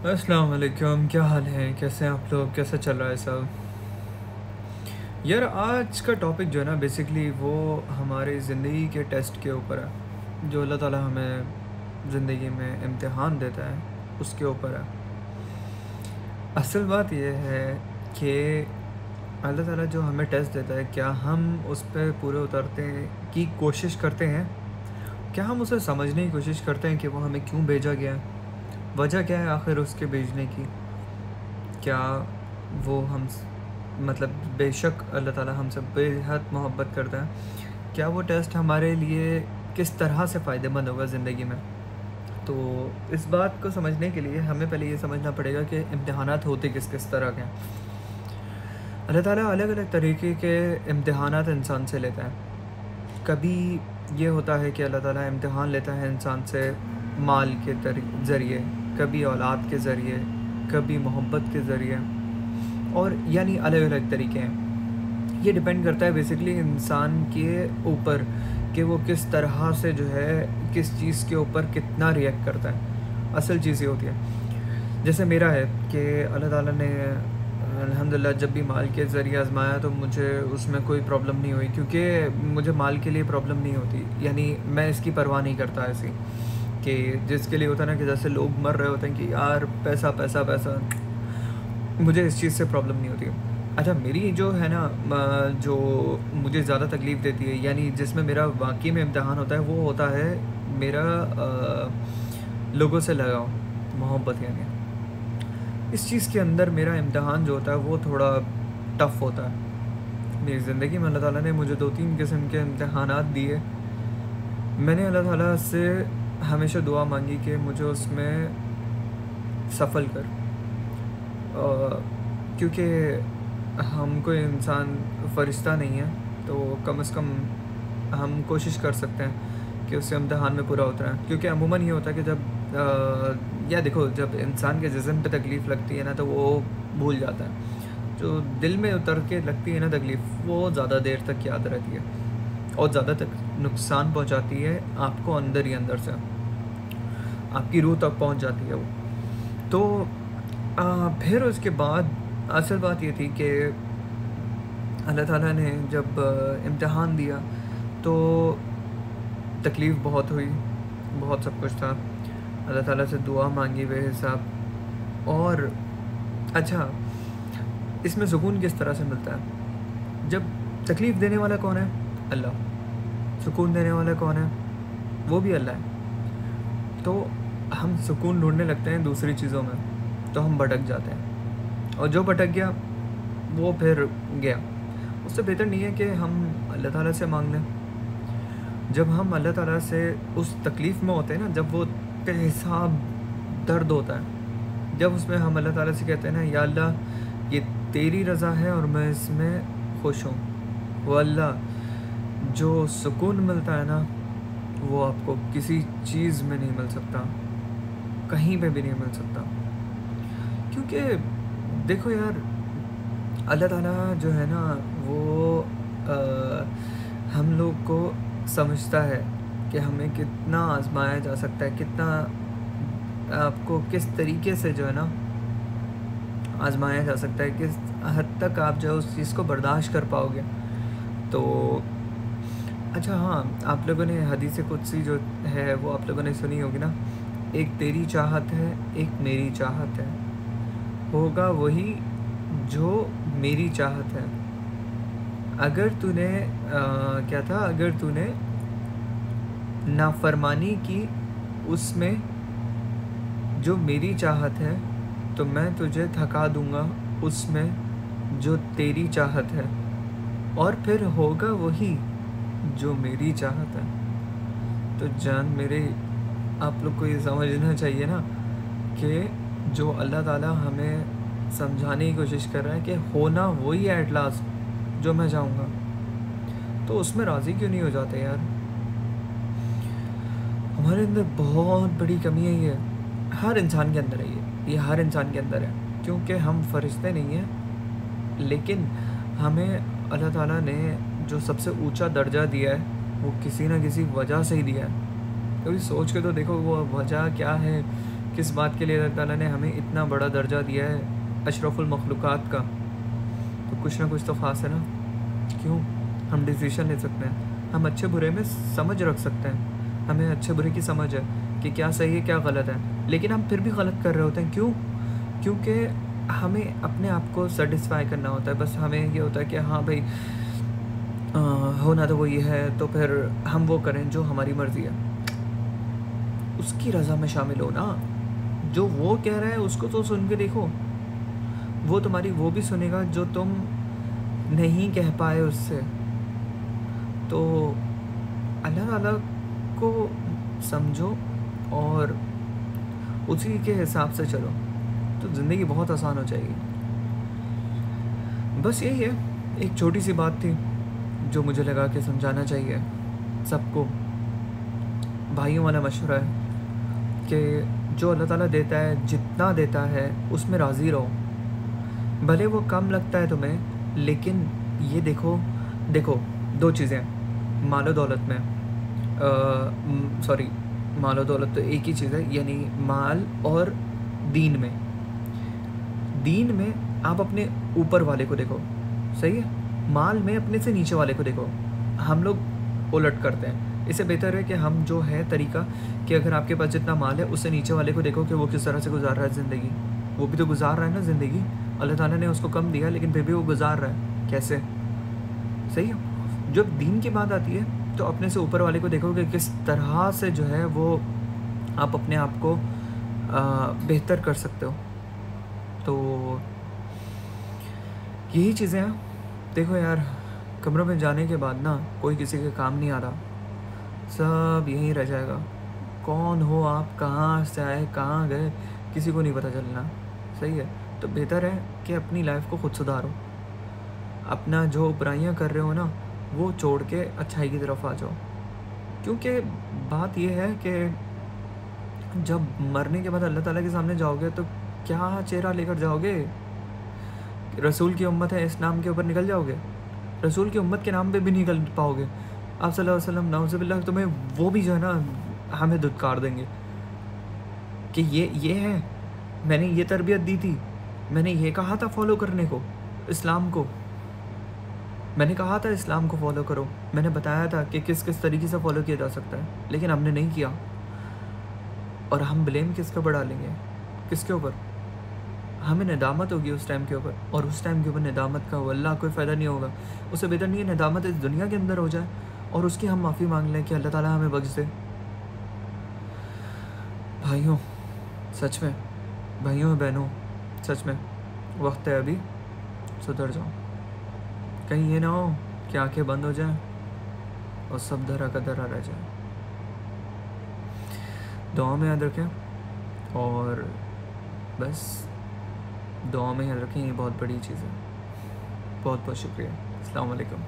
السلام علیکم، کیا حال ہے؟ کیسے ہیں آپ لوگ؟ کیسا چل رہا ہے سب؟ یار آج کا ٹاپک جو ہے نا بیسکلی وہ ہماری زندگی کے ٹیسٹ کے اوپر ہے، جو اللہ تعالیٰ ہمیں زندگی میں امتحان دیتا ہے اس کے اوپر ہے۔ اصل بات یہ ہے کہ اللہ تعالیٰ جو ہمیں ٹیسٹ دیتا ہے، کیا ہم اس پہ پورے اترتے کی کوشش کرتے ہیں؟ کیا ہم اسے سمجھنے کی کوشش کرتے ہیں کہ وہ ہمیں کیوں بھیجا گیا ہے؟ وجہ کیا ہے آخر اس کے بھیجنے کی؟ کیا وہ مطلب بے شک اللہ تعالیٰ ہم سے بے حد محبت کرتا ہے، کیا وہ ٹیسٹ ہمارے لیے کس طرح سے فائدہ مند ہوگا زندگی میں؟ تو اس بات کو سمجھنے کے لیے ہمیں پہلے یہ سمجھنا پڑے گا کہ امتحانات ہوتے کس کس طرح کے ہیں۔ اللہ تعالیٰ الگ الگ طریقے کے امتحانات انسان سے لیتا ہے۔ کبھی یہ ہوتا ہے کہ اللہ تعالیٰ امتحان لیتا ہے انسان سے مال کے ذریعے، کبھی اولاد کے ذریعے، کبھی محبت کے ذریعے، اور یعنی الگ الگ طریقے ہیں۔ یہ ڈپینڈ کرتا ہے بیسکلی انسان کے اوپر کہ وہ کس طرح سے جو ہے کس چیز کے اوپر کتنا ریئیکٹ کرتا ہے۔ اصل چیز یہ ہوتی ہے، جیسے میرا ہے کہ اللہ تعالیٰ نے الحمدللہ جب بھی مال کے ذریعے آزمایا تو مجھے اس میں کوئی پرابلم نہیں ہوئی، کیونکہ مجھے مال کے لیے پرابلم نہیں ہوتی، یعنی میں اس کی پرواہ نہیں کرتا ایسی کہ جس کے لیے ہوتا ہے نا کہ جیسے لوگ مر رہے ہوتے ہیں کہ یار پیسہ پیسہ پیسہ، مجھے اس چیز سے پرابلم نہیں ہوتی۔ اچھا میری جو ہے نا جو مجھے زیادہ تکلیف دیتی ہے، یعنی جس میں میرا واقعی میں امتحان ہوتا ہے، وہ ہوتا ہے میرا لوگوں سے لگاؤ، محبت۔ یعنی اس چیز کے اندر میرا امتحان جو ہوتا ہے وہ تھوڑا ٹف ہوتا ہے۔ میری زندگی میں اللہ تعالیٰ نے مجھے 2-3 قسم کے امتحانات دیے۔ میں نے اللہ تعالیٰ سے ہمیشہ دعا مانگی کہ مجھے اس میں سفل کر، کیونکہ ہم کوئی انسان فرشتہ نہیں ہے، تو کم از کم ہم کوشش کر سکتے ہیں کہ اس امتحان میں پورا اتریں، کیونکہ عموماً یہ ہوتا ہے کہ جب یا دیکھو جب انسان کے جسم پہ تکلیف لگتی ہے نا تو وہ بھول جاتا ہے، جو دل میں اتر کے لگتی ہے نا تکلیف وہ زیادہ دیر تک یاد رہتی ہے اور زیادہ تک نقصان پہنچاتی ہے آپ کو اندر ہی اندر سے، آپ کی روح تک پہنچ جاتی ہے وہ۔ تو پھر اس کے بعد اصل بات یہ تھی کہ اللہ تعالیٰ نے جب امتحان دیا تو تکلیف بہت ہوئی، بہت سب کچھ تھا، اللہ تعالیٰ سے دعا مانگی بے حساب۔ اور اچھا اس میں سکون کس طرح سے ملتا ہے؟ جب تکلیف دینے والا کون ہے؟ اللہ۔ سکون دینے والا کون ہے؟ وہ بھی اللہ ہے۔ تو ہم سکون ڈھونڈنے لگتے ہیں دوسری چیزوں میں تو ہم بھٹک جاتے ہیں، اور جو بھٹک گیا وہ پھر گیا۔ اس سے بہتر نہیں ہے کہ ہم اللہ تعالیٰ سے مانگ لیں۔ جب ہم اللہ تعالیٰ سے اس تکلیف میں ہوتے ہیں نا، جب وہ بے حساب درد ہوتا ہے، جب اس میں ہم اللہ تعالیٰ سے کہتے ہیں نا یا اللہ یہ تیری رضا ہے اور میں اس میں خوش ہوں، وہ اللہ جو سکون ملتا ہے نا وہ آپ کو کسی چیز میں نہیں مل سکتا، کہیں پہ بھی نہیں مل سکتا۔ کیونکہ دیکھو یار اللہ تعالیٰ جو ہے نا وہ ہم لوگ کو سمجھتا ہے کہ ہمیں کتنا آزمایا جا سکتا ہے، کتنا آپ کو کس طریقے سے جو ہے نا آزمایا جا سکتا ہے، کس حد تک آپ جو ہے اس چیز کو برداشت کر پاؤ گے۔ تو اچھا ہاں، آپ لوگوں نے حدیث قدسی جو ہے وہ آپ لوگوں نے سنی ہوگی نا، ایک تیری چاہت ہے ایک میری چاہت ہے، ہوگا وہی جو میری چاہت ہے۔ اگر تو نے کیا تھا، اگر تو نے نافرمانی کی اس میں جو میری چاہت ہے تو میں تجھے تھکا دوں گا اس میں جو تیری چاہت ہے، اور پھر ہوگا وہی جو میری چاہت ہے۔ تو جان میرے آپ لوگ کو یہ سمجھنا چاہیے نا کہ جو اللہ تعالیٰ ہمیں سمجھانے کی کوشش کر رہا ہے کہ ہونا وہی ہے ایٹ لاسٹ جو میں چاہوں گا، تو اس میں راضی کیوں نہیں ہو جاتے یار؟ ہمارے اندر بہت بڑی کمی ہے یہ، ہر انسان کے اندر ہے یہ ہر انسان کے اندر ہے، کیونکہ ہم فرشتے نہیں ہیں، لیکن ہمیں اللہ تعالیٰ نے جو سب سے اونچا درجہ دیا ہے وہ کسی نہ کسی وجہ سے ہی دیا ہے۔ کبھی سوچ کے تو دیکھو وہ وجہ کیا ہے کس بات کے لیے اللہ تعالیٰ نے ہمیں اتنا بڑا درجہ دیا ہے اشرف المخلوقات کا، تو کچھ نہ کچھ تو خاص ہے نا. کیوں؟ ہم ڈیسیشن لے سکتے ہیں، ہم اچھے برے میں سمجھ رکھ سکتے ہیں، ہمیں اچھے برے کی سمجھ ہے کہ کیا صحیح ہے کیا غلط ہے، لیکن ہم پھر بھی غلط کر رہے ہوتے ہیں. کیوں؟ کیونکہ ہمیں اپنے آپ کو سیٹسفائی کرنا ہوتا ہے. بس ہمیں یہ ہوتا ہے کہ ہاں بھائی ہونا تو وہ یہ ہے، تو پھر ہم وہ کریں جو ہماری مرضی ہے. اس کی رضا میں شامل ہو نا. جو وہ کہہ رہا ہے اس کو تو سن کے دیکھو، وہ تمہاری وہ بھی سنے گا جو تم نہیں کہہ پائے اس سے. تو اللہ تعالیٰ کو سمجھو اور اسی کے حساب سے چلو تو زندگی بہت آسان ہو جائے گی. بس یہی ہے، ایک چھوٹی سی بات تھی جو مجھے لگا کہ سمجھانا چاہیے سب کو. بھائیوں والا مشورہ ہے کہ جو اللہ تعالیٰ دیتا ہے، جتنا دیتا ہے اس میں راضی رہو. بھلے وہ کم لگتا ہے تمہیں، لیکن یہ دیکھو دو چیزیں، مال و دولت میں مال و دولت تو ایک ہی چیز ہے، یعنی مال اور دین میں. دین میں آپ اپنے اوپر والے کو دیکھو، صحیح ہے. مال میں اپنے سے نیچے والے کو دیکھو. ہم لوگ الٹ کرتے ہیں. اس سے بہتر ہے کہ ہم جو ہے طریقہ کہ اگر آپ کے پاس جتنا مال ہے اس سے نیچے والے کو دیکھو کہ وہ کس طرح سے گزار رہا ہے زندگی. وہ بھی تو گزار رہا ہے نا زندگی. اللہ تعالیٰ نے اس کو کم دیا لیکن پھر بھی وہ گزار رہا ہے. کیسے؟ صحیح ہے. جب دین کی بات آتی ہے تو اپنے سے اوپر والے کو دیکھو کہ کس طرح سے جو ہے وہ آپ اپنے آپ کو بہتر کر سکتے ہو. تو یہی چیزیں ہیں. دیکھو یار، کمروں میں جانے کے بعد نا کوئی کسی کے کام نہیں آ رہا، سب یہیں رہ جائے گا. کون ہو آپ، کہاں سے آئے، کہاں گئے، کسی کو نہیں پتہ چلنا. صحیح ہے. تو بہتر ہے کہ اپنی لائف کو خود سدھارو. اپنا جو برائیاں کر رہے ہو نا وہ چھوڑ کے اچھائی کی طرف آ جاؤ. کیونکہ بات یہ ہے کہ جب مرنے کے بعد اللہ تعالیٰ کے سامنے جاؤ گے تو کیا چہرہ لے کر جاؤ گے؟ رسول کی امت ہے اس نام کے اوپر نکل جاؤ گے؟ رسول کی امت کے نام پہ بھی نکل پاؤ گے؟ آپ صلی اللہ علیہ وسلم نعوذ باللہ تمہیں وہ بھی جو ہے نا ہمیں دھتکار دیں گے کہ یہ ہے، میں نے یہ تربیت دی تھی، میں نے یہ کہا تھا فالو کرنے کو اسلام کو، میں نے کہا تھا اسلام کو فالو کرو، میں نے بتایا تھا کہ کس طریقے سے فالو کیا جا سکتا ہے، لیکن ہم نے نہیں کیا. اور ہم بلیم کس کا بڑھا لیں گے؟ کس کے اوپر؟ ہمیں ندامت ہوگی اس ٹائم کے اوپر، اور اس ٹائم کے اوپر ندامت کا واللہ کوئی فائدہ نہیں ہوگا. اس سے بہتر نہیں ہے ندامت اس دنیا کے اندر ہو جائے اور اس کی ہم معافی مانگ لیں کہ اللہ تعالیٰ ہمیں بخش دے. بھائیوں، سچ میں، بھائیوں بہنوں، سچ میں وقت ہے ابھی سدھر جاؤ. کہیں یہ نہ ہو کہ آنکھیں بند ہو جائیں اور سب دھرا کا دھرا رہ جائے. دعا میں یاد رکھیں، اور بس دعا میں یاد رکھیں، یہ بہت بڑی چیز ہے. بہت بہت شکریہ. السلام علیکم.